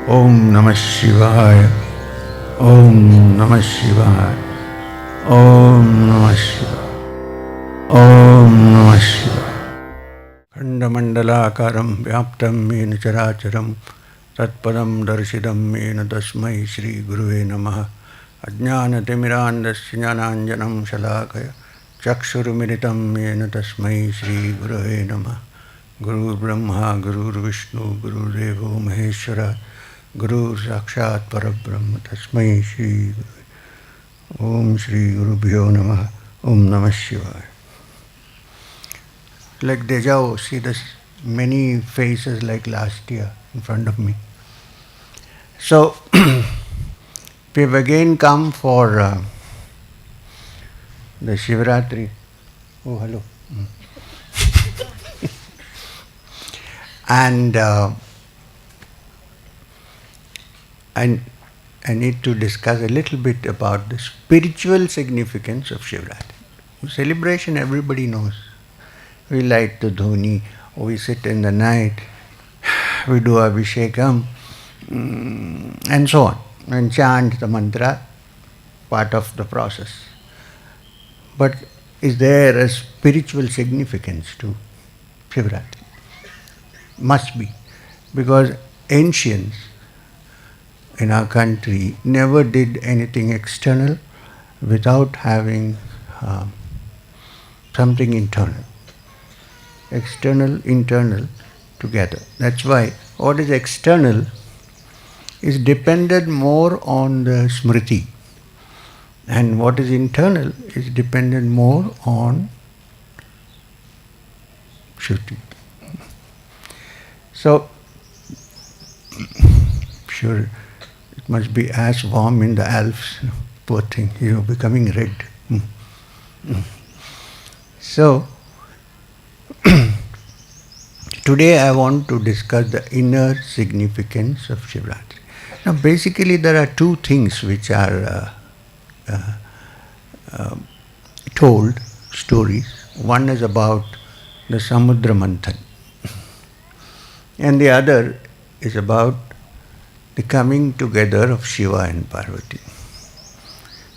Om Namah Shivaya. Om Namah Shivaya. Om Namah Shivaya. Om Namah Shivaya. Khandamandalakaram vyaptam yena characharam tatpadam darshidam yena tasmai Shri Guruve Namah. Ajnanatimirandasya jnananjanam shalakaya chakshurumiritam yena tasmai Shri Guruve Namah. Guru Brahma, Guru Vishnu, Guru Devo Maheshwara, Guru Sakshat Parabrahma, Tasmai Shri Guru. Om Shri Guru Bhyo Namah. Om Namah Shivaya. Like deja vu, see this many faces like last year in front of me. So, we have again come for the Shivaratri. Oh, hello. And I need to discuss a little bit about the spiritual significance of Shivaratri. Celebration everybody knows. We light the dhoni, we sit in the night, we do abhishekam, and so on, and chant the mantra, part of the process. But is there a spiritual significance to Shivaratri? Must be, because ancients in our country never did anything external without having something internal. External, internal together. That's why what is external is dependent more on the smriti, and what is internal is dependent more on shruti. So, sure, it must be as warm in the Alps. Poor thing, you're becoming red. So, today I want to discuss the inner significance of Shivaratri. Now, basically, there are two things which are told, stories. One is about the Samudra Manthan, and the other is about the coming together of Shiva and Parvati.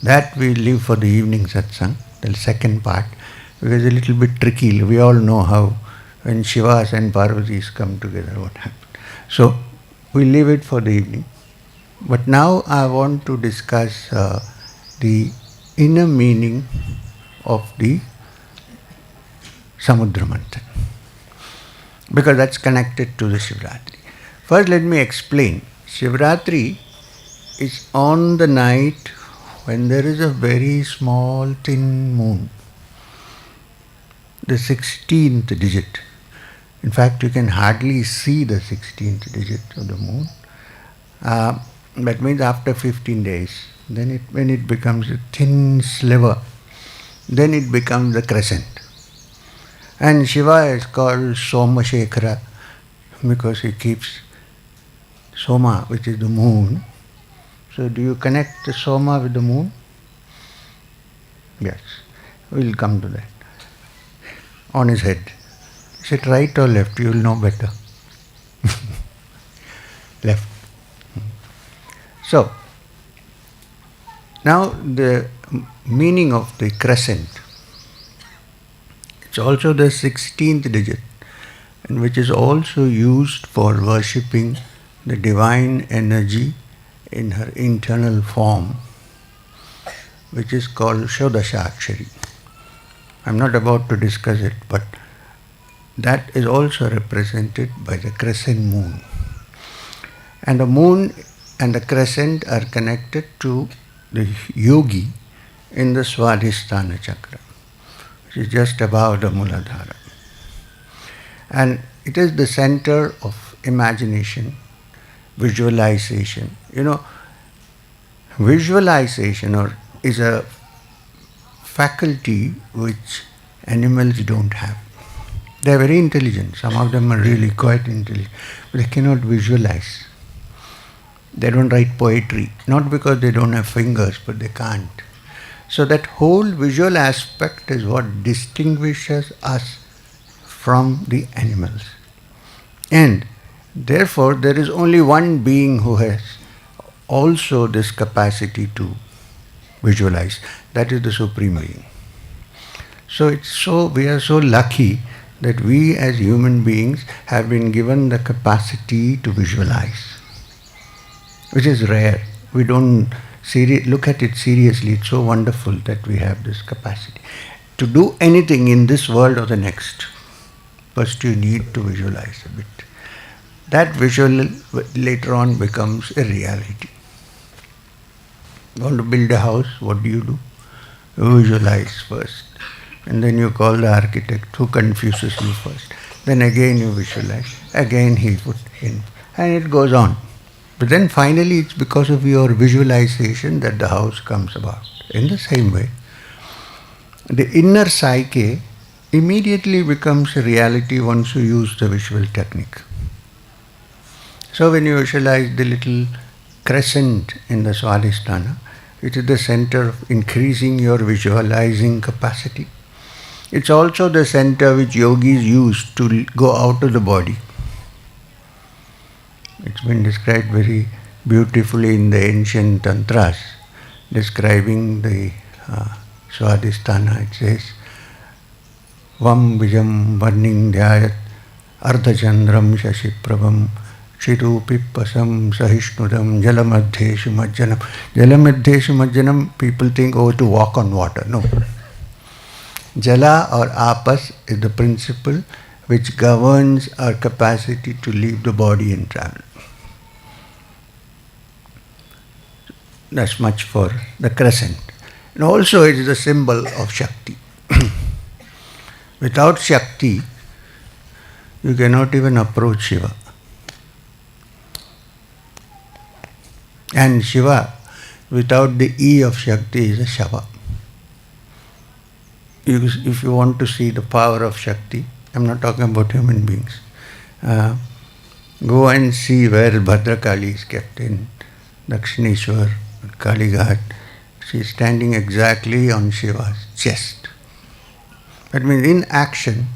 That we leave for the evening satsang, the second part, because it's a little bit tricky. We all know how when Shivas and Parvatis come together, what happens. So, we leave it for the evening. But now I want to discuss the inner meaning of the Samudra Manthan, because that's connected to the Shivaratri. First, let me explain. Shivaratri is on the night when there is a very small thin moon, the 16th digit. In fact, you can hardly see the 16th digit of the moon. That means after 15 days, then when it becomes a thin sliver, then it becomes the crescent. And Shiva is called Soma Shekhara because he keeps Soma, which is the moon. So do you connect the Soma with the moon? Yes. We'll come to that. On his head. Is it right or left? You will know better. Left. So, now the meaning of the crescent. It's also the 16th digit, and which is also used for worshipping the divine energy in her internal form, which is called Shodashakshari. I'm not about to discuss it, but that is also represented by the crescent moon. And the moon and the crescent are connected to the Yogi in the Swadhisthana chakra, which is just above the Muladhara. And it is the center of imagination, visualization. Visualization is a faculty which animals don't have. They are very intelligent. Some of them are really quite intelligent, but they cannot visualize. They don't write poetry, not because they don't have fingers, but they can't. So that whole visual aspect is what distinguishes us from the animals. And Therefore, there is only one being who has also this capacity to visualize. That is the Supreme Being. So we are so lucky that we as human beings have been given the capacity to visualize, which is rare. We don't look at it seriously. It's so wonderful that we have this capacity to do anything in this world or the next. First you need to visualize a bit. That visual later on becomes a reality. You want to build a house, what do? You visualize first. And then you call the architect who confuses you first. Then again you visualize. Again he put in. And it goes on. But then finally it's because of your visualization that the house comes about. In the same way, the inner psyche immediately becomes a reality once you use the visual technique. So when you visualize the little crescent in the Swadhisthana, it is the center of increasing your visualizing capacity. It's also the center which yogis use to go out of the body. It's been described very beautifully in the ancient tantras, describing the Swadhisthana. It says, Vam vijam varning dhyayat ardhachandram shashiprabham Shirupipasam sahishnudam jalamadheshu majjanam. Jalamadheshu majjanam, people think, to walk on water. No. Jala or apas is the principle which governs our capacity to leave the body and travel. That's much for the crescent. And also it is the symbol of Shakti. Without Shakti, you cannot even approach Shiva. And Shiva, without the E of Shakti, is a Shava. If you want to see the power of Shakti, I'm not talking about human beings, go and see where Bhadrakali is kept in Dakshineshwar, Kali Ghat. She is standing exactly on Shiva's chest. That means in action,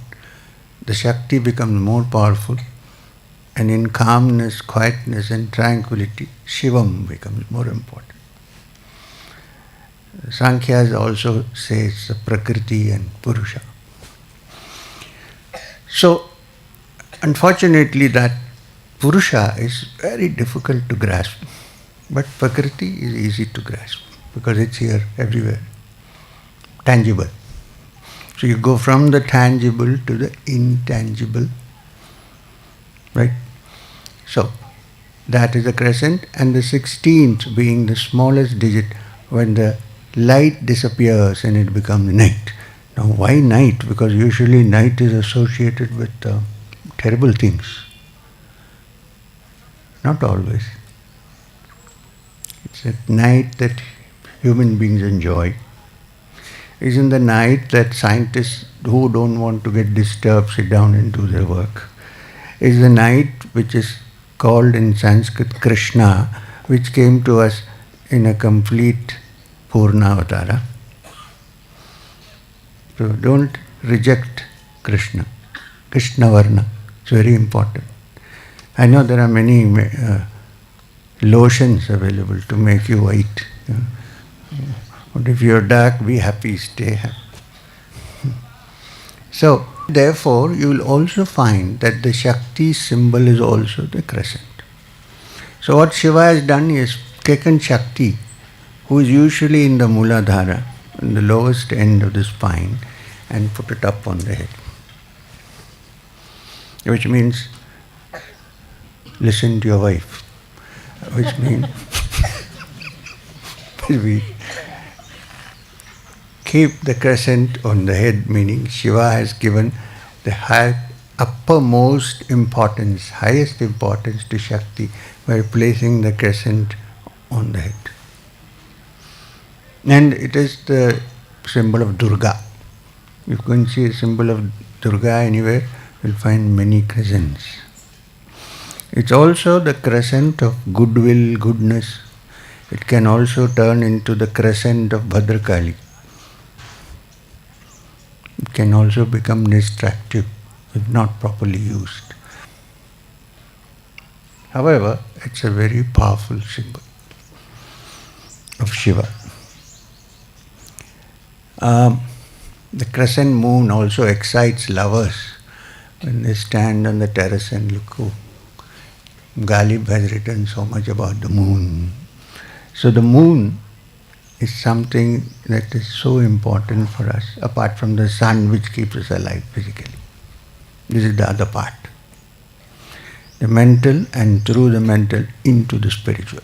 the Shakti becomes more powerful. And in calmness, quietness and tranquility, Shivam becomes more important. Sankhya also says Prakriti and Purusha. So, unfortunately that Purusha is very difficult to grasp. But Prakriti is easy to grasp because it's here everywhere. Tangible. So you go from the tangible to the intangible. Right? So, that is the crescent, and the 16th being the smallest digit when the light disappears and it becomes night. Now, why night? Because usually night is associated with terrible things. Not always. It's at night that human beings enjoy. It's in the night that scientists who don't want to get disturbed sit down and do their work. It's the night which is called in Sanskrit Krishna, which came to us in a complete Purnavatara. So don't reject Krishna. Krishna Varna. It's very important. I know there are many lotions available to make you white. But if you're dark, be happy, stay happy. So, therefore, you will also find that the Shakti symbol is also the crescent. So what Shiva has done is taken Shakti, who is usually in the Muladhara, in the lowest end of the spine, and put it up on the head. Which means, listen to your wife. Which means, we keep the crescent on the head, meaning Shiva has given the uppermost importance, highest importance to Shakti by placing the crescent on the head. And it is the symbol of Durga. You can see a symbol of Durga anywhere, you'll find many crescents. It's also the crescent of goodwill, goodness. It can also turn into the crescent of Bhadrakali. It can also become destructive if not properly used. However, it's a very powerful symbol of Shiva. The crescent moon also excites lovers when they stand on the terrace and look. Oh, Ghalib has written so much about the moon. So the moon is something that is so important for us, apart from the sun which keeps us alive physically. This is the other part. The mental, and through the mental into the spiritual.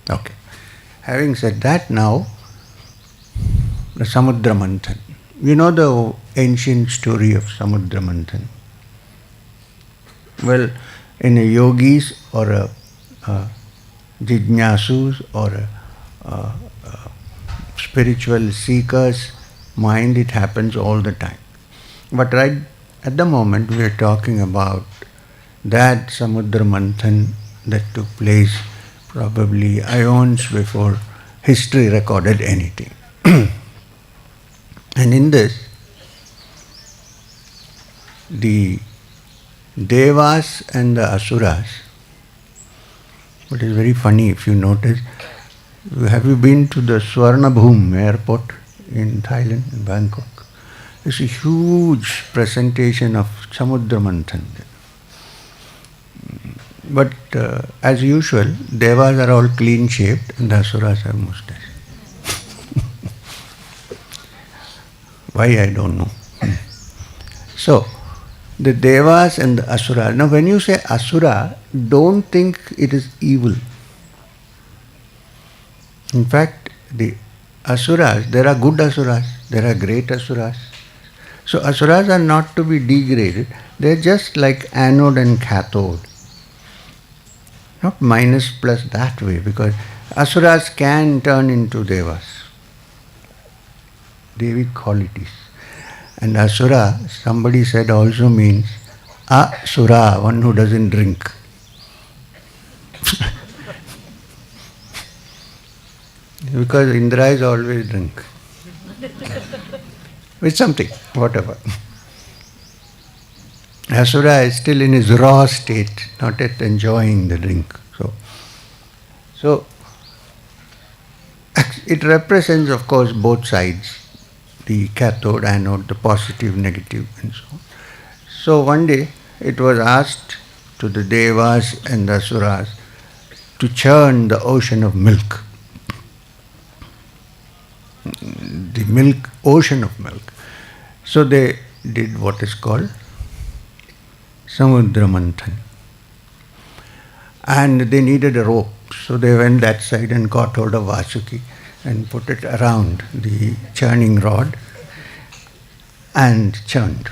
Okay. Having said that, now the Samudra Manthan. You know the ancient story of Samudra Manthan? Well, in a yogis or a jijnasus or a spiritual seeker's mind, it happens all the time. But right at the moment we are talking about that Samudra Manthan that took place probably aeons before history recorded anything. And in this, the Devas and the Asuras, what is very funny if you notice, have you been to the Swarnabhum airport in Thailand, in Bangkok? There's a huge presentation of Samudra Manthan. But as usual, Devas are all clean shaved and the Asuras have mustache. Why, I don't know. So, the Devas and the Asura. Now when you say Asura, don't think it is evil. In fact, the Asuras, there are good Asuras, there are great Asuras. So Asuras are not to be degraded, they are just like anode and cathode. Not minus plus that way, because Asuras can turn into Devas. Devic qualities. And Asura, somebody said, also means Asura, one who doesn't drink. Because Indra is always drink. With something, whatever. Asura is still in his raw state, not yet enjoying the drink. So it represents, of course, both sides. The cathode, anode, the positive, negative, and so on. So one day it was asked to the Devas and the Asuras to churn the ocean of milk. The milk, ocean of milk. So they did what is called Samudra Manthan. And they needed a rope. So they went that side and caught hold of Vasuki and put it around the churning rod and churned.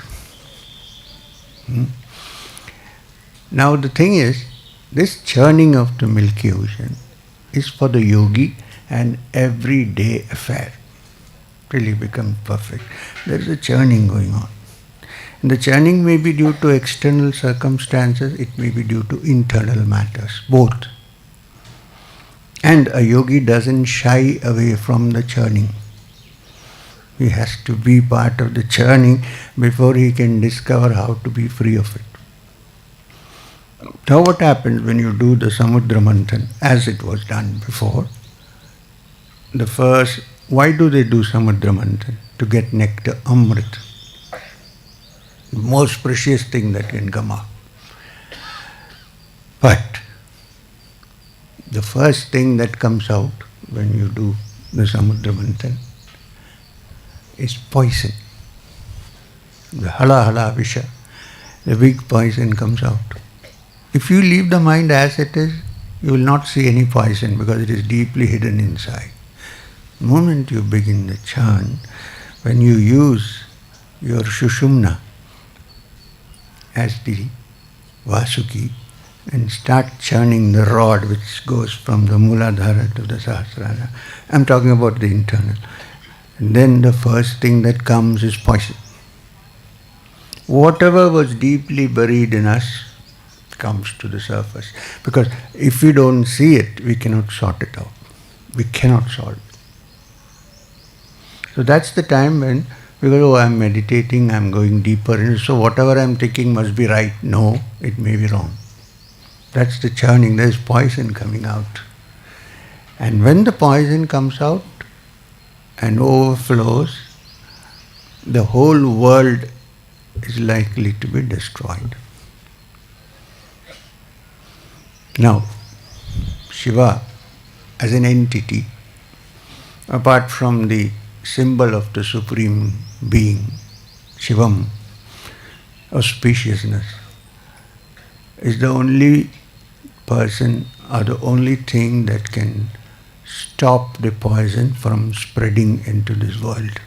Now the thing is, this churning of the Milky Ocean is for the yogi an everyday affair. Till he becomes perfect. There is a churning going on. And the churning may be due to external circumstances, it may be due to internal matters, both. And a yogi doesn't shy away from the churning. He has to be part of the churning before he can discover how to be free of it. Now what happens when you do the Samudra Manthan as it was done before? Why do they do Samudra Manthan? To get nectar, Amrit. The most precious thing that can come out. But the first thing that comes out when you do the Samudra Manthan is poison. The hala hala visha, the big poison comes out. If you leave the mind as it is, you will not see any poison because it is deeply hidden inside. The moment you begin the chant, when you use your Shushumna as the Vasuki and start churning the rod which goes from the Muladhara to the Sahasrara, I'm talking about the internal. And then the first thing that comes is poison. Whatever was deeply buried in us comes to the surface. Because if we don't see it, we cannot sort it out. We cannot solve it. So that's the time when we go, oh, I'm meditating, I'm going deeper, and so whatever I'm thinking must be right. No, it may be wrong. That's the churning. There's poison coming out. And when the poison comes out and overflows, the whole world is likely to be destroyed. Now, Shiva as an entity, apart from the symbol of the Supreme Being, Shivam, auspiciousness, is the only person or the only thing that can stop the poison from spreading into this world.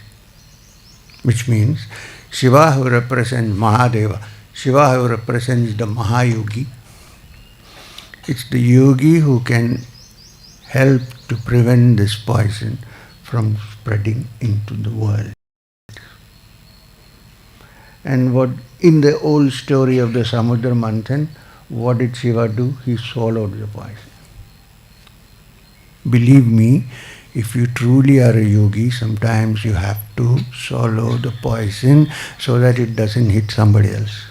Which means Shiva, who represents Mahadeva, Shiva, who represents the Mahayogi, it's the yogi who can help to prevent this poison from spreading into the world. And what in the old story of the Samudra Manthan, what did Shiva do? He swallowed the poison. Believe me, if you truly are a yogi, sometimes you have to swallow the poison so that it doesn't hit somebody else.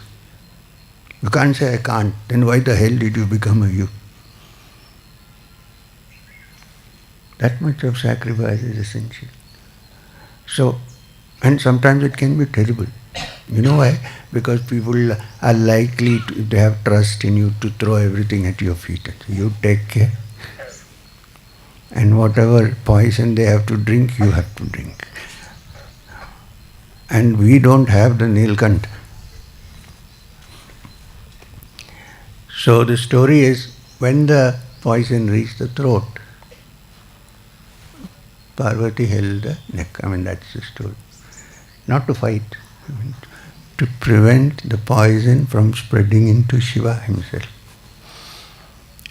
You can't say, I can't. Then why the hell did you become a yogi? That much of sacrifice is essential. So, and sometimes it can be terrible. You know why? Because people are likely to, if they have trust in you, to throw everything at your feet. You take care. And whatever poison they have to drink, you have to drink. And we don't have the Nilkant. So the story is, when the poison reached the throat, Parvati held the neck. That's the story. Not to fight, to prevent the poison from spreading into Shiva himself.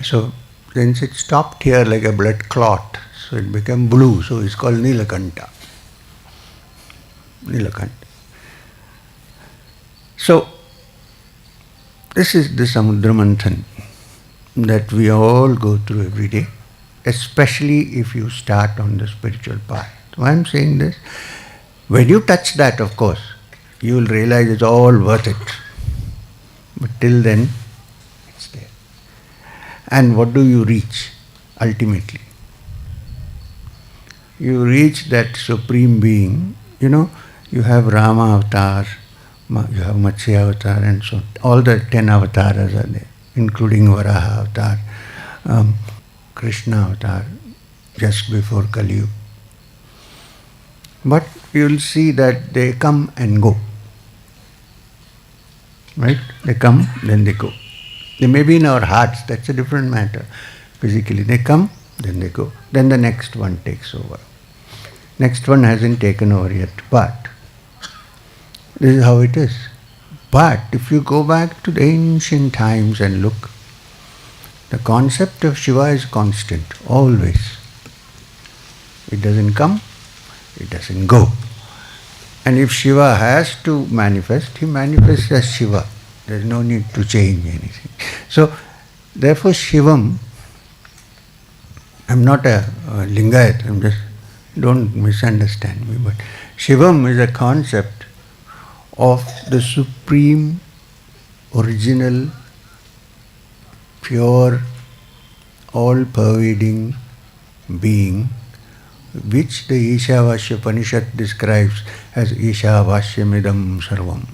So, since it stopped here like a blood clot, so it became blue, so it's called Nilakanta. Nilakanta. So, this is the Samudra Manthan that we all go through every day, especially if you start on the spiritual path. Why I'm saying this? When you touch that, of course, you will realize it's all worth it. But till then, it's there. And what do you reach ultimately? You reach that Supreme Being. You have Rama avatar, you have Matsya avatar, and so on. All the 10 avatars are there, including Varaha avatar, Krishna avatar, just before Kali Yuga. But you will see that they come and go. Right? They come, then they go. They may be in our hearts, that's a different matter. Physically, they come, then they go. Then the next one takes over. Next one hasn't taken over yet, but this is how it is. But if you go back to the ancient times and look, the concept of Shiva is constant, always. It doesn't come, it doesn't go. And if Shiva has to manifest, he manifests as Shiva. There is no need to change anything. So, therefore Shivam, I'm not a Lingayat, don't misunderstand me, but Shivam is a concept of the supreme, original, pure, all-pervading being, which the Ishavasya Upanishad describes as Ishavasyamidam Sarvam.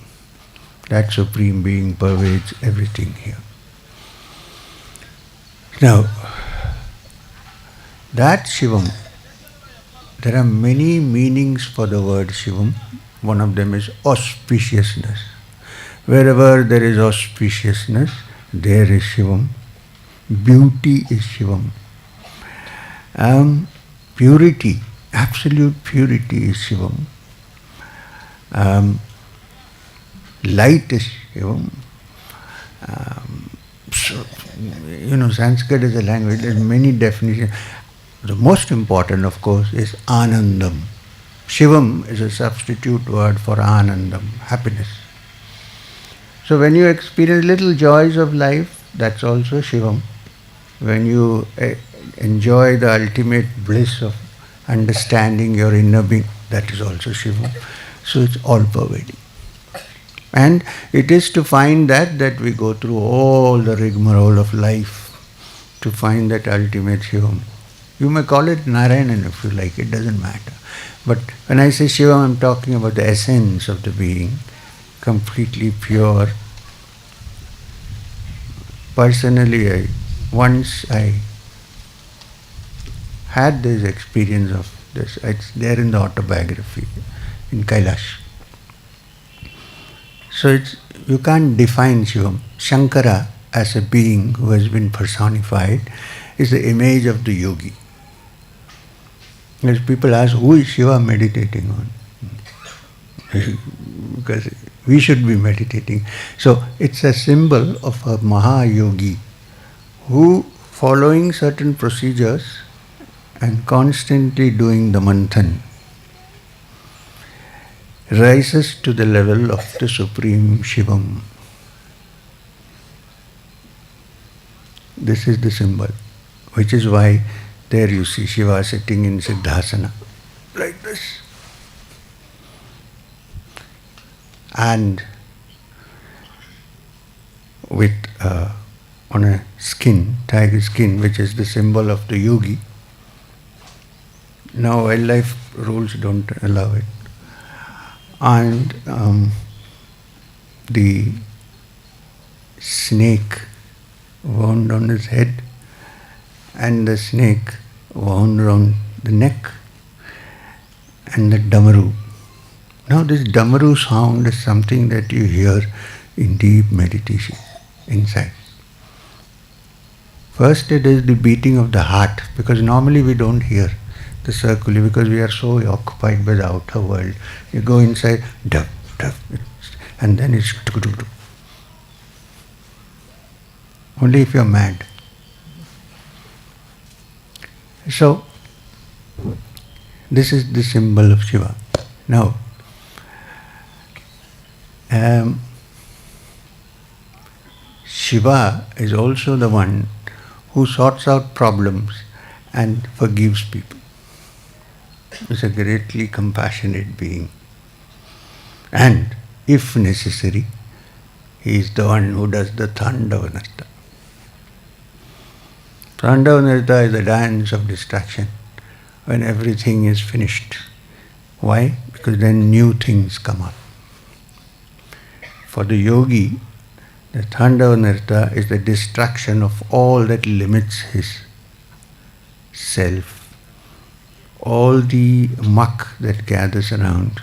That Supreme Being pervades everything here. Now, that Shivam, there are many meanings for the word Shivam. One of them is auspiciousness. Wherever there is auspiciousness, there is Shivam. Beauty is Shivam. Purity, absolute purity is Shivam. Light is Shivam. Sanskrit is a language, there are many definitions. The most important, of course, is Anandam. Shivam is a substitute word for Anandam, happiness. So when you experience little joys of life, that's also Shivam. When you enjoy the ultimate bliss of understanding your inner being, that is also Shivam. So it's all pervading. And it is to find that we go through all the rigmarole of life to find that ultimate Shivam. You may call it Narayanan if you like, it doesn't matter. But when I say Shivam, I'm talking about the essence of the being, completely pure. Personally, once I had this experience of this. It's there in the autobiography in Kailash. So you can't define Shivam. Shankara, as a being who has been personified, is the image of the yogi. As people ask, who is Shiva meditating on? Because we should be meditating. So it's a symbol of a Mahayogi who, following certain procedures and constantly doing the manthan, rises to the level of the Supreme Shivam. This is the symbol, which is why there you see Shiva sitting in Siddhasana, like this. And with on a skin, tiger skin, which is the symbol of the yogi. Now wildlife rules don't allow it. And the snake wound on his head, and the snake wound around the neck, and the damaru. Now this damaru sound is something that you hear in deep meditation, inside. First it is the beating of the heart, because normally we don't hear the circular, because we are so occupied by the outer world. You go inside, dup, dup, and then it's tuk-tuk-tuk. Only if you're mad. So, this is the symbol of Shiva. Now, Shiva is also the one who sorts out problems and forgives people. He's a greatly compassionate being. And, if necessary, he is the one who does the Thandavanarta. Thandavanarta is the dance of distraction when everything is finished. Why? Because then new things come up. For the yogi, the Thandavanarta is the destruction of all that limits his self, all the muck that gathers around.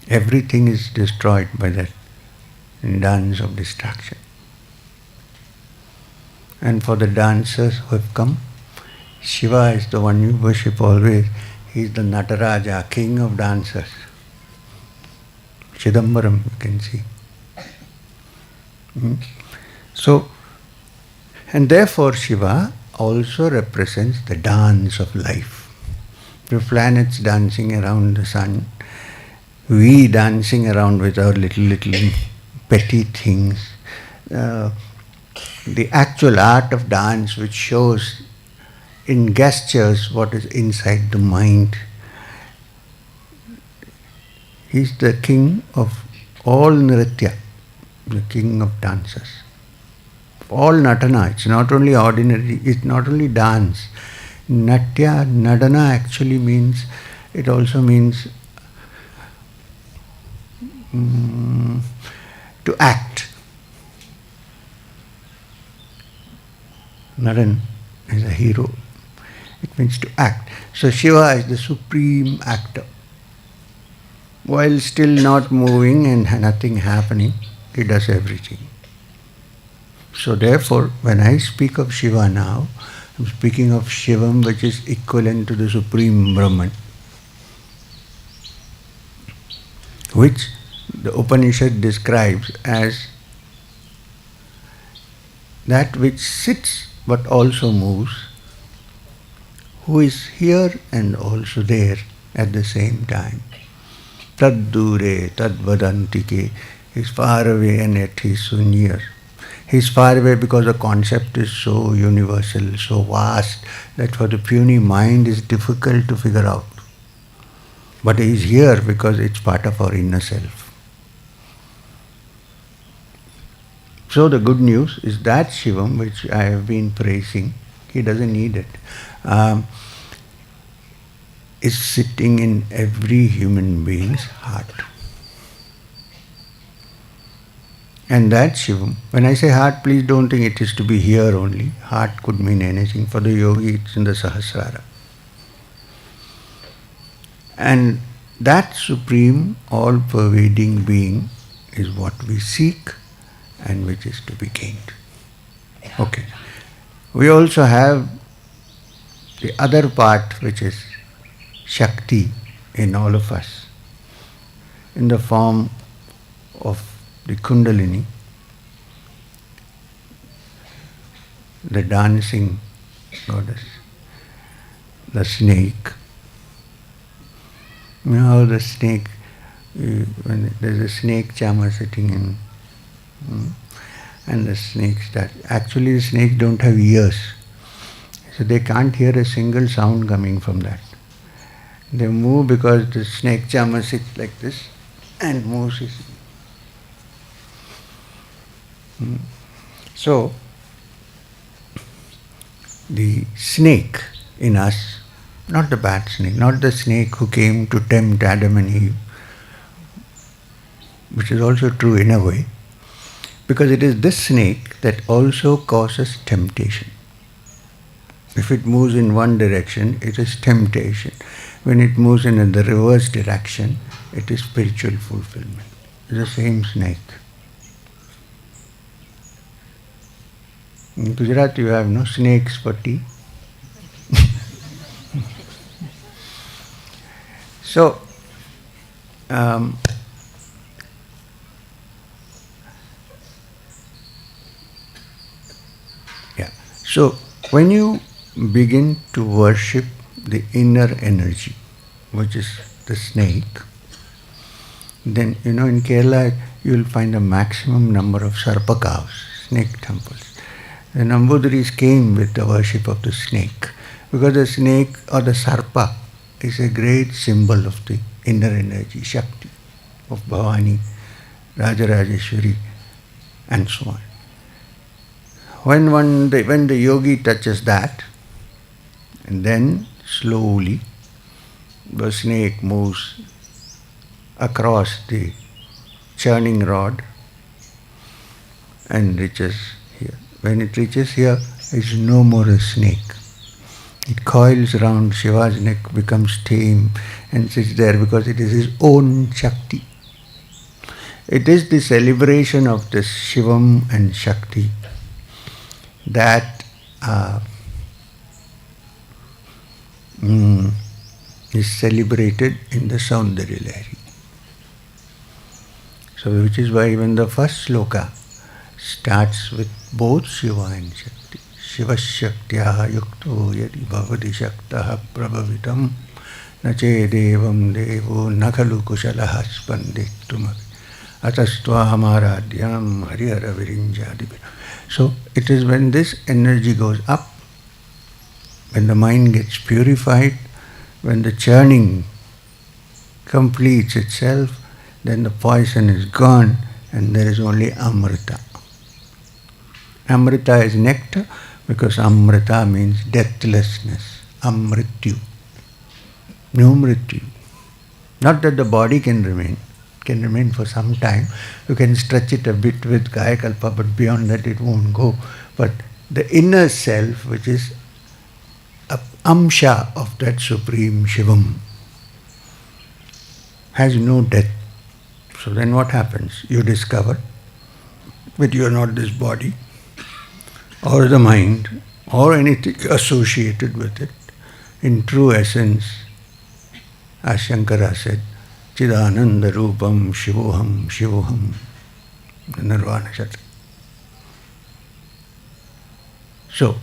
Everything is destroyed by that dance of distraction. And for the dancers who have come, Shiva is the one you worship always. He is the Nataraja, king of dancers. Chidambaram, you can see. So, and therefore Shiva also represents the dance of life. The planets dancing around the sun, we dancing around with our little petty things. The actual art of dance, which shows in gestures what is inside the mind. He's the king of all nritya, the king of dancers. All natana, it's not only ordinary, it's not only dance. Natya, nadana actually means, it also means to act. Nadan is a hero. It means to act. So Shiva is the supreme actor. While still not moving and nothing happening, he does everything. So therefore, when I speak of Shiva now, I'm speaking of Shivam, which is equivalent to the Supreme Brahman, which the Upanishad describes as that which sits but also moves, who is here and also there at the same time. Tad dure, tad vadantike. He is far away and yet he is so near. He is far away because the concept is so universal, so vast, that for the puny mind is difficult to figure out. But he is here because it's part of our inner self. So the good news is that Shivam, which I have been praising, he doesn't need it, is sitting in every human being's heart. And that Shivam, when I say heart, please don't think it is to be here only. Heart could mean anything. For the yogi, it's in the Sahasrara. And that supreme, all-pervading being is what we seek and which is to be gained. Okay. We also have the other part, which is Shakti in all of us, in the form of the Kundalini, the dancing goddess, the snake. You know how the snake, when there's a snake charmer sitting in, and the snake starts. Actually, the snakes don't have ears, so they can't hear a single sound coming from that. They move because the snake charmer sits like this and moves his. So, the snake in us, not the bad snake, not the snake who came to tempt Adam and Eve, which is also true in a way, because it is this snake that also causes temptation. If it moves in one direction, it is temptation. When it moves in the reverse direction, it is spiritual fulfillment. It's the same snake. In Gujarat, you have no snakes for tea. So, so when you begin to worship the inner energy, which is the snake, then in Kerala you will find a maximum number of sarpa cows, snake temples. The Nambudris came with the worship of the snake, because the snake or the sarpa is a great symbol of the inner energy, Shakti, of Bhavani, Rajarajeshwari, and so on. When the yogi touches that, and then slowly the snake moves across the churning rod and reaches here. When it reaches here, it's no more a snake. It coils around Shiva's neck, becomes tame, and sits there because it is his own Shakti. It is the celebration of this Shivam and Shakti that is celebrated in the Saundarya Lahari. So, which is why even the first sloka starts with both Shiva and Shakti. Shiva Shaktyaha yukto yadi bhavati shaktaha prabhavitam nache devam devo nakhalu kushalaha spandiktum atastva hamaradhyam harihara virinjadibhi. So it is when this energy goes up, when the mind gets purified, when the churning completes itself, then the poison is gone and there is only Amrita. Amrita is nectar because Amrita means deathlessness, Amrityu. No Mrityu. Not that the body can remain for some time. You can stretch it a bit with Kayakalpa, but beyond that it won't go. But the inner self, which is a amsha of that supreme Shivam, has no death. So then what happens? You discover that you are not this body, or the mind, or anything associated with it. In true essence, as Shankara said, Chidananda Rupam Shivoham Shivoham Nirvana Shatra. So,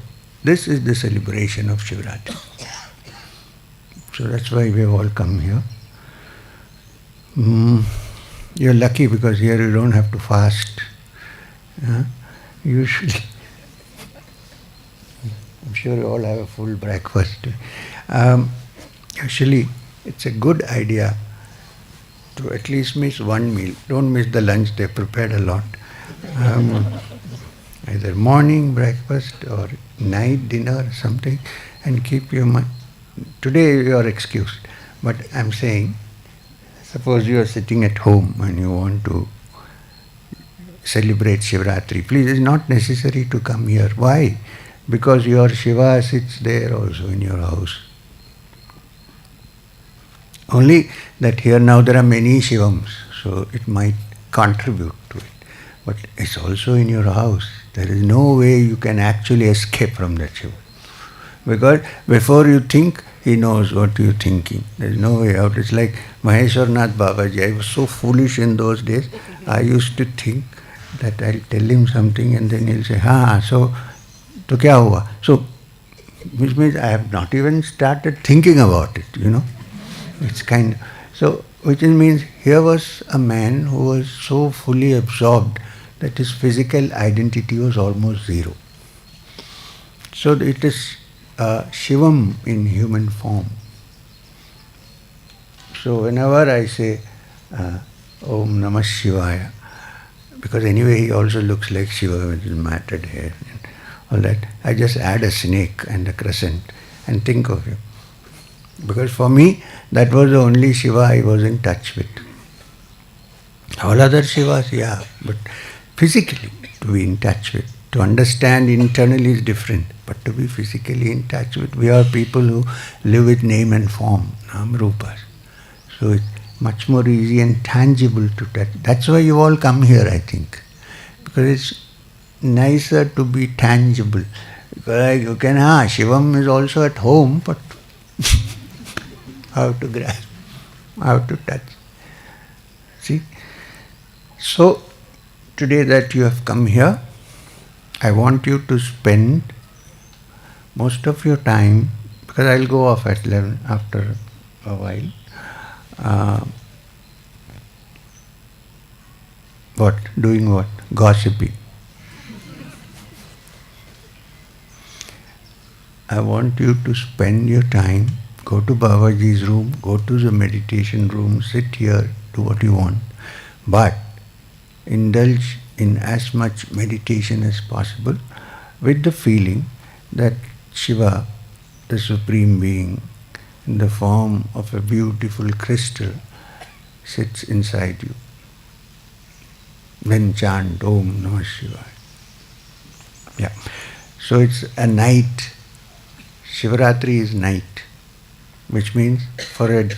this is the celebration of Shivaratri. So that's why we have all come here. You're lucky because here you don't have to fast. Usually, I'm sure you all have a full breakfast. Actually, it's a good idea to at least miss one meal. Don't miss the lunch, they prepared a lot. either morning breakfast or night dinner or something, and keep your mind. Today you are excused, but I'm saying, suppose you are sitting at home and you want to celebrate Shivaratri. Please, it's not necessary to come here. Why? Because your Shiva sits there also in your house. Only that here now there are many Shivams, so it might contribute to it. But it's also in your house. There is no way you can actually escape from that Shiva. Because before you think, he knows what you're thinking. There is no way out. It's like Maheswarnath Babaji. I was so foolish in those days. I used to think that I'll tell him something and then he'll say, so kya hua? So, which means I have not even started thinking about it, It's kind of, so, which means here was a man who was so fully absorbed that his physical identity was almost zero. So it is Shivam in human form. So whenever I say Om Namah Shivaya, because anyway he also looks like Shiva with his matted hair and all that, I just add a snake and a crescent and think of him. Because for me, that was the only Shiva I was in touch with. All other Shivas, yeah, but physically to be in touch with. To understand internally is different, but to be physically in touch with, we are people who live with name and form, Nam Rupas. So it's much more easy and tangible to touch. That's why you all come here, I think. Because it's nicer to be tangible. Because you can, Shivam is also at home, but how to grasp, how to touch. See? So, today that you have come here, I want you to spend most of your time, because I'll go off at 11 after a while. Doing what? Gossiping. I want you to spend your time, go to Babaji's room, go to the meditation room, sit here, do what you want, but indulge in as much meditation as possible with the feeling that Shiva, the Supreme Being, in the form of a beautiful crystal, sits inside you. Then chant Om Namah Shivaya. Yeah. So it's a night. Shivaratri is night, which means for a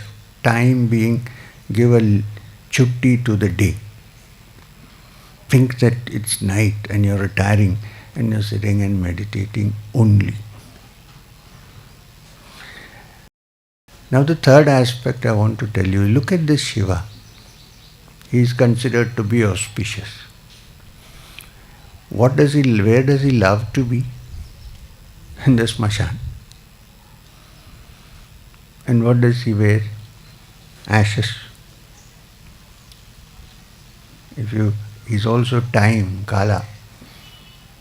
time being, give a chutti to the day. Think that it's night and you're retiring and you're sitting and meditating only. Now the third aspect I want to tell you, look at this Shiva. He is considered to be auspicious. Where does he love to be? In the smashan. And what does he wear? Ashes. He's also time, Kaala.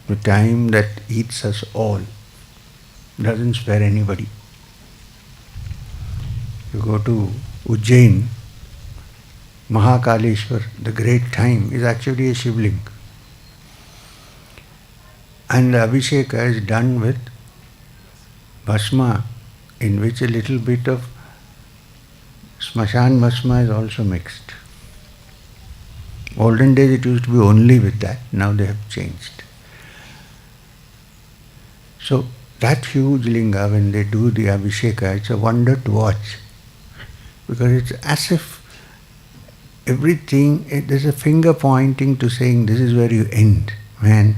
The time that eats us all. Doesn't spare anybody. You go to Ujjain, Mahakaleshwar, the great time, is actually a Shivling. And the Abhisheka is done with Bhasma, in which a little bit of Smashan Bhasma is also mixed. Olden days it used to be only with that, now they have changed. So that huge linga, when they do the Abhisheka, it's a wonder to watch. Because it's as if everything, there's a finger pointing to saying this is where you end, man.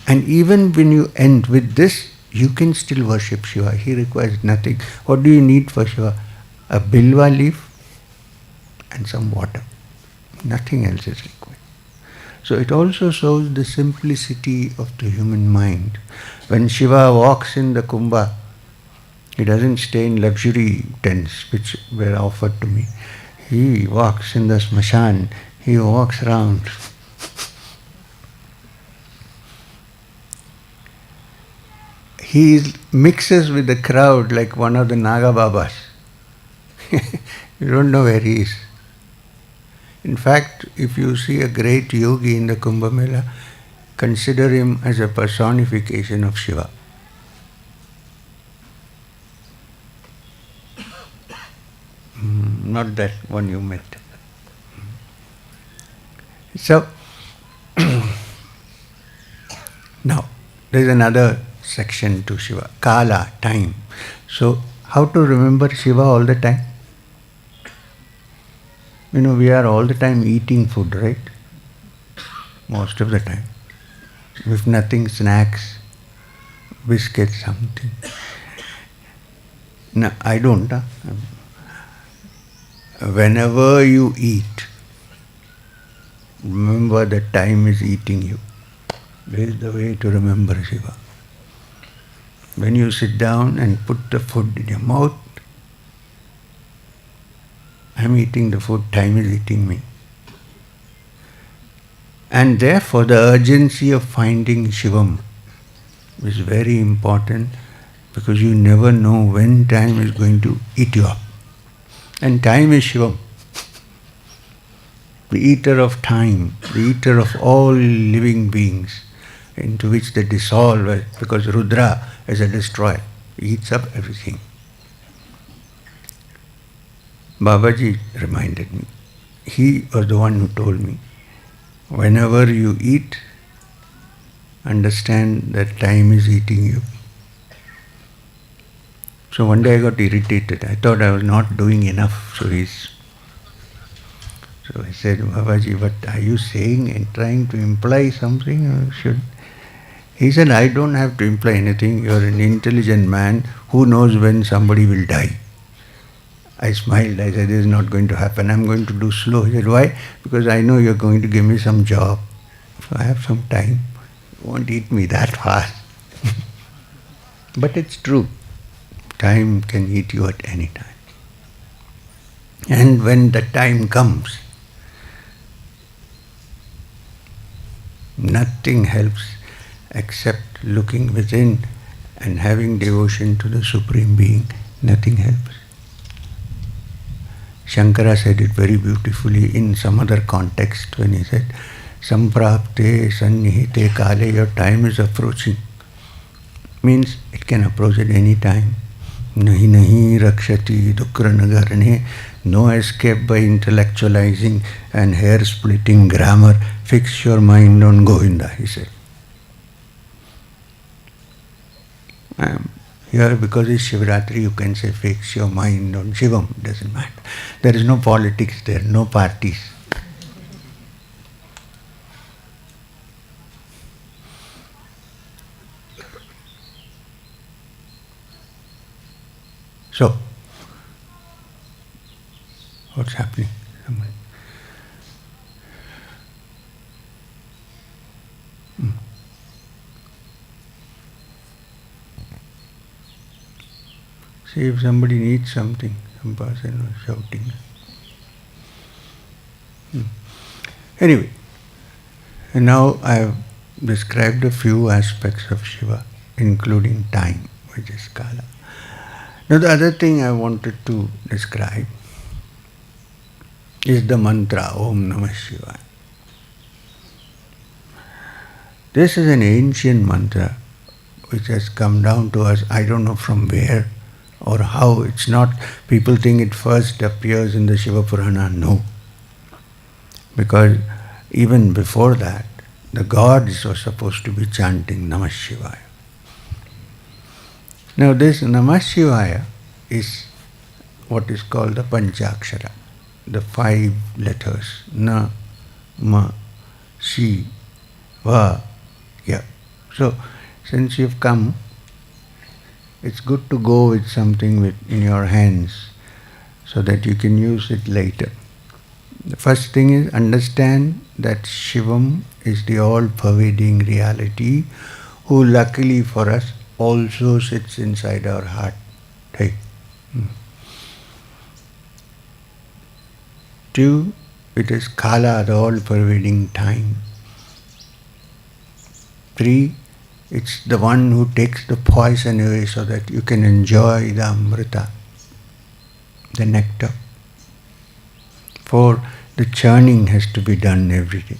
And even when you end with this, you can still worship Shiva. He requires nothing. What do you need for Shiva? A bilva leaf and some water. Nothing else is required. So it also shows the simplicity of the human mind. When Shiva walks in the Kumbha, he doesn't stay in luxury tents which were offered to me. He walks in the smashan. He walks around. He mixes with the crowd like one of the Naga Babas. You don't know where he is. In fact, if you see a great yogi in the Kumbh Mela, consider him as a personification of Shiva. Not that one you met. So, now, there is another section to Shiva, Kaala, time. So, how to remember Shiva all the time? We are all the time eating food, right? Most of the time. If nothing, snacks, biscuits, something. No, I don't. Whenever you eat, remember that time is eating you. This is the way to remember Shiva. When you sit down and put the food in your mouth, I am eating the food, time is eating me. And therefore the urgency of finding Shivam is very important, because you never know when time is going to eat you up. And time is Shivam, the eater of time, the eater of all living beings, into which they dissolve, because Rudra is a destroyer, he eats up everything. Babaji reminded me, he was the one who told me, whenever you eat, understand that time is eating you. So one day I got irritated. I thought I was not doing enough. So I said, Babaji, what are you saying and trying to imply something? He said, I don't have to imply anything. You are an intelligent man who knows when somebody will die. I smiled. I said, this is not going to happen. I'm going to do slow. He said, why? Because I know you're going to give me some job. So I have some time. You won't eat me that fast. But it's true. Time can eat you at any time. And when the time comes, nothing helps except looking within and having devotion to the Supreme Being. Nothing helps. Shankara said it very beautifully in some other context when he said, Samprapte sannihite kale, your time is approaching. Means it can approach at any time. Nahi nahi rakshati dukra nagarne, no escape by intellectualizing and hair-splitting grammar. Fix your mind on Govinda, he said. Here, because it's Shivaratri, you can say fix your mind on Shivam, doesn't matter. There is no politics there, no parties. So, what's happening? See if somebody needs something, some person was shouting. Anyway, and now I have described a few aspects of Shiva, including time, which is Kaala. Now the other thing I wanted to describe is the mantra, Om Namah Shivaya. This is an ancient mantra which has come down to us, I don't know from where or how. It's not, people think it first appears in the Shiva Purana. No. Because even before that, the gods were supposed to be chanting Namah Shivaya. Now this Namah Shivaya is what is called the Panchakshara, the 5 letters, Na, Ma, Shi, Va, Ya. So since you've come, it's good to go with something in your hands so that you can use it later. The first thing is understand that Shivam is the all-pervading reality who luckily for us also sits inside our heart. Hey. 2, it is Kaala, the all-pervading time. 3, it's the one who takes the poison away so that you can enjoy the Amrita, the nectar. 4, the churning has to be done every day.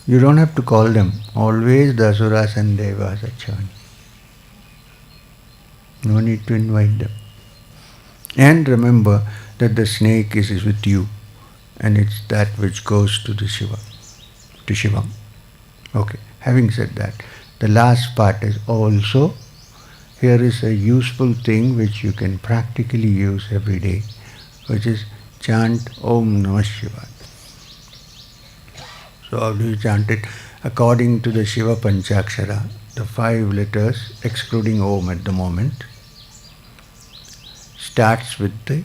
You don't have to call them. Always the Asuras and Devas are churning. No need to invite them. And remember that the snake is with you, and it's that which goes to the Shiva, to Shivam. Okay, having said that, the last part is also, here is a useful thing which you can practically use every day, which is chant Om Namah Shivaya. So how do you chant it? According to the Shiva Panchakshara, the 5 letters, excluding Om at the moment, starts with the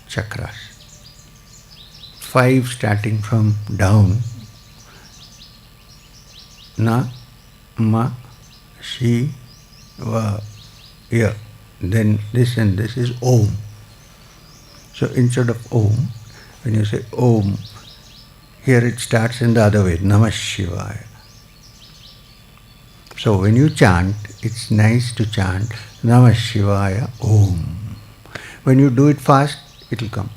chakras. 5 starting from down. Na, ma, shi, va, ya. Then this and this is Om. So instead of Om, when you say Om, here it starts in the other way, Namah Shivaya. So when you chant, it's nice to chant Namah Shivaya Om. When you do it fast, it will come.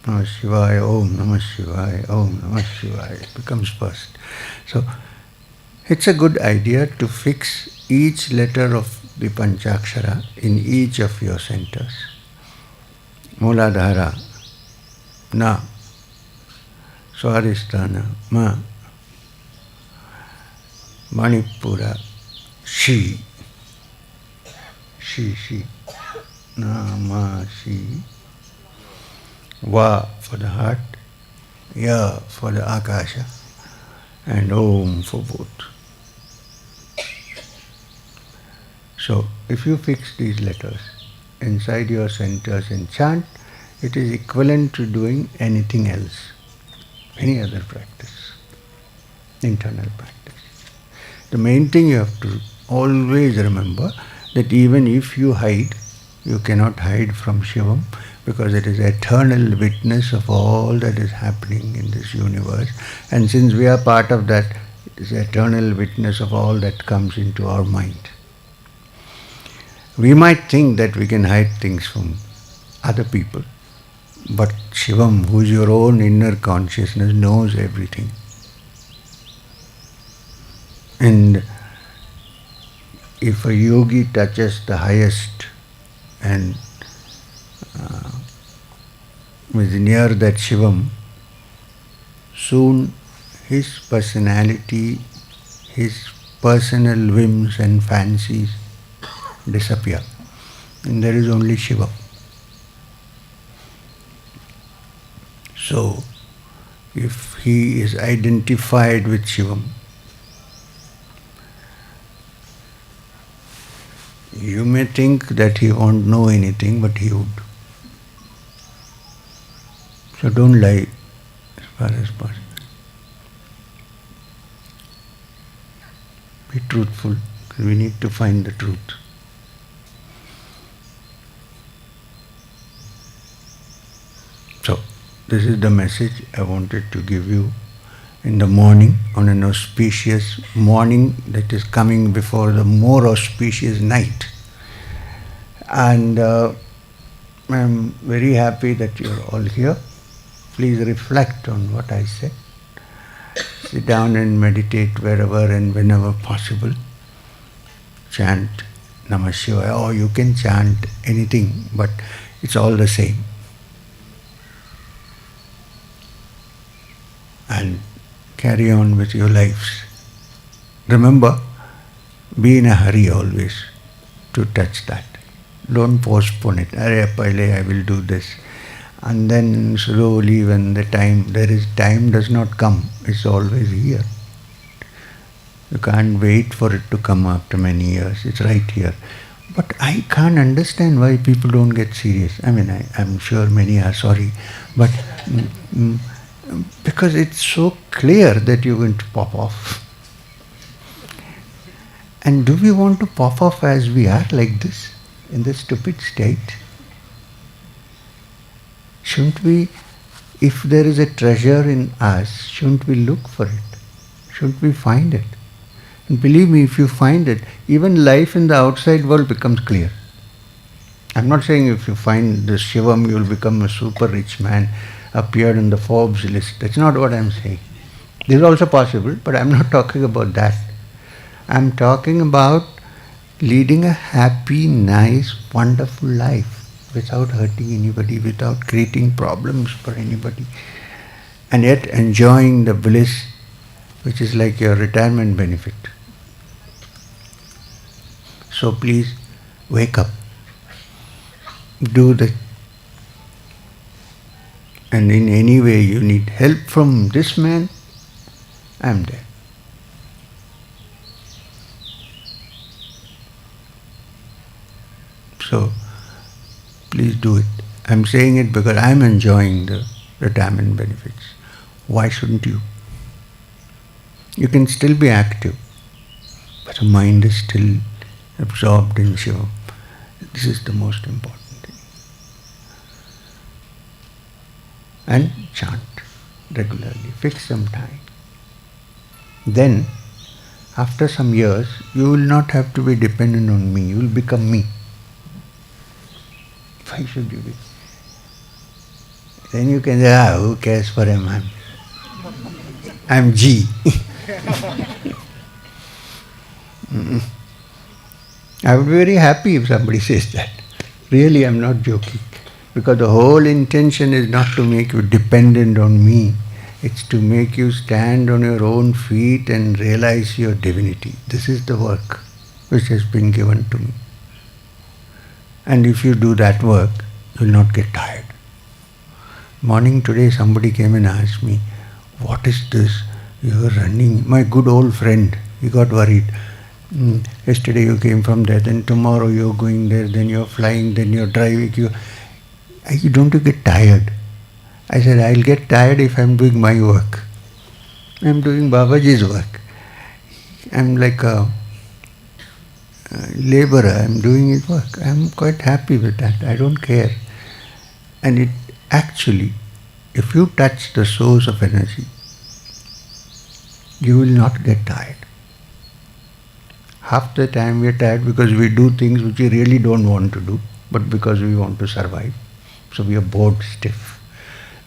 Namah Shivaya Om, Namah Shivaya Om, Namah Shivaya. It becomes fast. So it's a good idea to fix each letter of the Panchakshara in each of your centers. Muladhara, Na, Swadhisthana, Ma, Manipura, Shi, Na, Ma, Shi, Va for the heart, Ya for the Akasha, and Om for both. So, if you fix these letters inside your centers and chant, it is equivalent to doing anything else, any other practice, internal practice. The main thing you have to always remember that even if you hide, you cannot hide from Shivam, because it is eternal witness of all that is happening in this universe. And since we are part of that, it is eternal witness of all that comes into our mind. We might think that we can hide things from other people, but Shivam, who is your own inner consciousness, knows everything. And if a yogi touches the highest and is near that Shivam, soon his personality, his personal whims and fancies disappear, and there is only Shiva. So, if he is identified with Shivam, you may think that he won't know anything, but he would. So don't lie as far as possible. Be truthful, because we need to find the truth. So, this is the message I wanted to give you in the morning, on an auspicious morning that is coming before the more auspicious night. And I'm very happy that you're all here. Please reflect on what I said. Sit down and meditate wherever and whenever possible. Chant Namah Shivaya, or you can chant anything, but it's all the same. And carry on with your lives. Remember, be in a hurry always to touch that. Don't postpone it. Pehle I will do this. And then slowly when the time does not come, it's always here. You can't wait for it to come after many years. It's right here. But I can't understand why people don't get serious. I mean, I'm sure many are sorry, but because it's so clear that you're going to pop off. And do we want to pop off as we are, like this, in this stupid state? Shouldn't we, if there is a treasure in us, shouldn't we look for it? Shouldn't we find it? And believe me, if you find it, even life in the outside world becomes clear. I'm not saying if you find the Shivam, you will become a super rich man, appeared in the Forbes list. That's not what I'm saying. This is also possible, but I'm not talking about that. I'm talking about leading a happy, nice, wonderful life without hurting anybody, without creating problems for anybody, and yet enjoying the bliss which is like your retirement benefit. So please wake up, do the, and in any way you need help from this man, I'm there. So please do it. I'm saying it because I'm enjoying the retirement benefits. Why shouldn't you? You can still be active, but the mind is still absorbed in Shiva. This is the most important thing. And chant regularly, fix some time. Then, after some years, you will not have to be dependent on me, you will become me. Why should you be? Then you can say, who cares for him? I'm G. I would be very happy if somebody says that. Really, I'm not joking. Because the whole intention is not to make you dependent on me. It's to make you stand on your own feet and realize your divinity. This is the work which has been given to me. And if you do that work, you will not get tired. Morning today, somebody came and asked me, what is this? You are running. My good old friend, he got worried. Yesterday you came from there, then tomorrow you're going there, then you're flying, then you're driving. You don't get tired. I said, I'll get tired if I'm doing my work. I'm doing Babaji's work. I'm like a laborer, I'm doing his work. I'm quite happy with that. I don't care. And it actually, if you touch the source of energy, you will not get tired. Half the time we are tired because we do things which we really don't want to do, but because we want to survive. So we are bored stiff.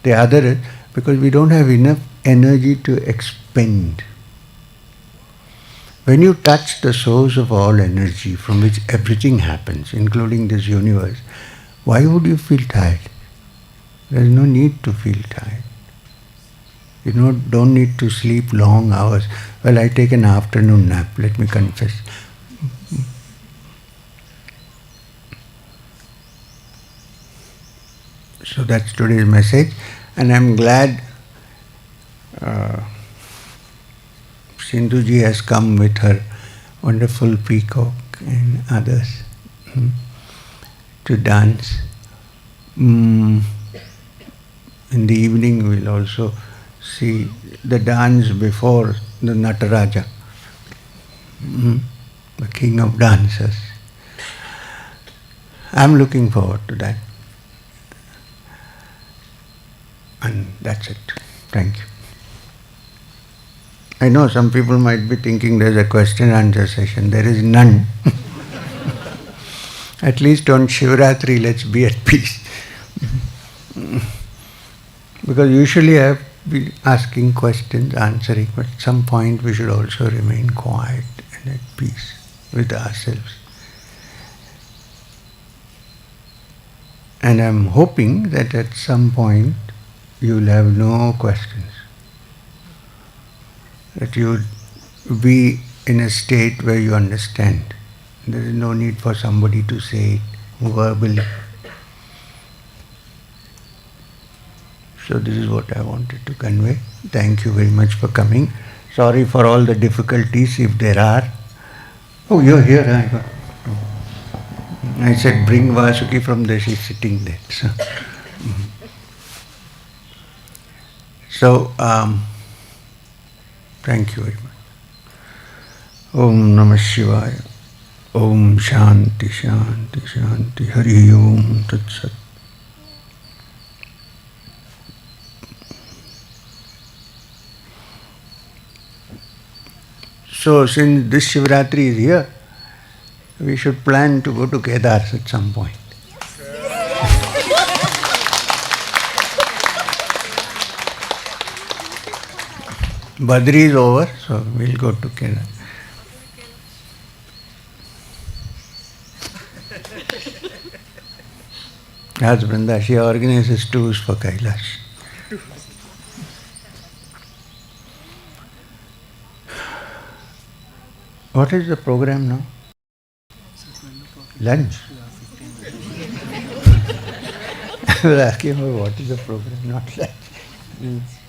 The other is because we don't have enough energy to expend. When you touch the source of all energy from which everything happens, including this universe, why would you feel tired? There is no need to feel tired. You don't need to sleep long hours. Well, I take an afternoon nap, let me confess. So that's today's message, and I'm glad Sindhuji has come with her wonderful peacock and others to dance. In the evening we'll also see the dance before the Nataraja, the king of dancers. I'm looking forward to that. And that's it. Thank you. I know some people might be thinking there's a question and answer session. There is none. At least on Shivaratri, let's be at peace. Because usually I have been asking questions, answering, but at some point we should also remain quiet and at peace with ourselves. And I'm hoping that at some point you will have no questions. That you would be in a state where you understand. There is no need for somebody to say it verbally. So this is what I wanted to convey. Thank you very much for coming. Sorry for all the difficulties if there are. Oh, you're here. I said bring Vasuki from there, she's sitting there. So, thank you very much. Om Namah Shivaya. Om Shanti Shanti Shanti. Hari Om Tat Sat. So, since this Shivaratri is here, we should plan to go to Kedar at some point. Badri is over, so we'll go to Kerala. As Vrinda, she organizes tours for Kailash. What is the program now? Lunch? I was asking her what is the program, not lunch.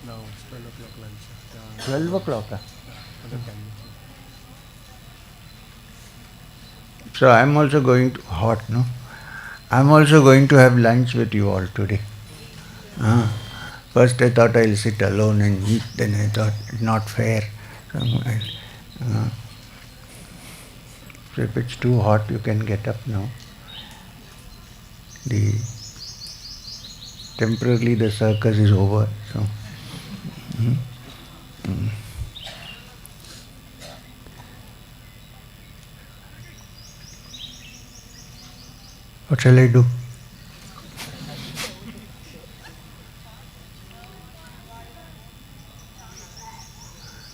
Now, 12 o'clock lunch. 12 o'clock? So I'm also going to, hot, no? I'm also going to have lunch with you all today. First I thought I'll sit alone and eat, then I thought it's not fair. So if it's too hot, you can get up now. Temporarily the circus is over. So, what shall I do?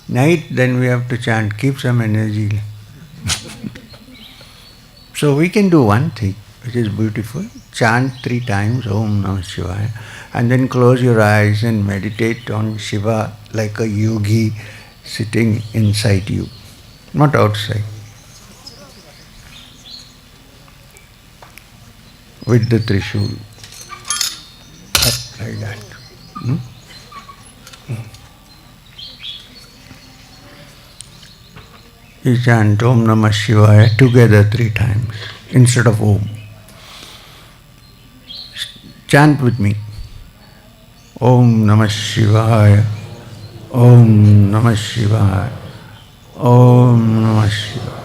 Night, then we have to chant, keep some energy. So we can do one thing, which is beautiful. Chant 3 times, Om Namah Shivaya, and then close your eyes and meditate on Shiva like a yogi sitting inside you, not outside. With the Trishul. Up like that. You chant Om Namah Shivaya together 3 times instead of Om. Chant with me. Om Namah Shivaya. Om Namah Shivaya. Om Namah Shivaya.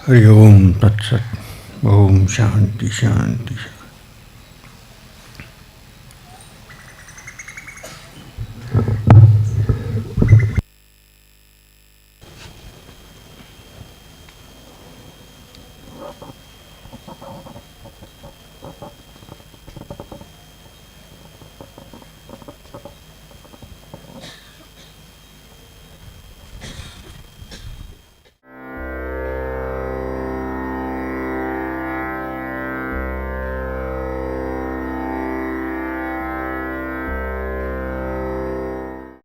Hari Om Tat Sat. Om Shanti Shanti Shanti.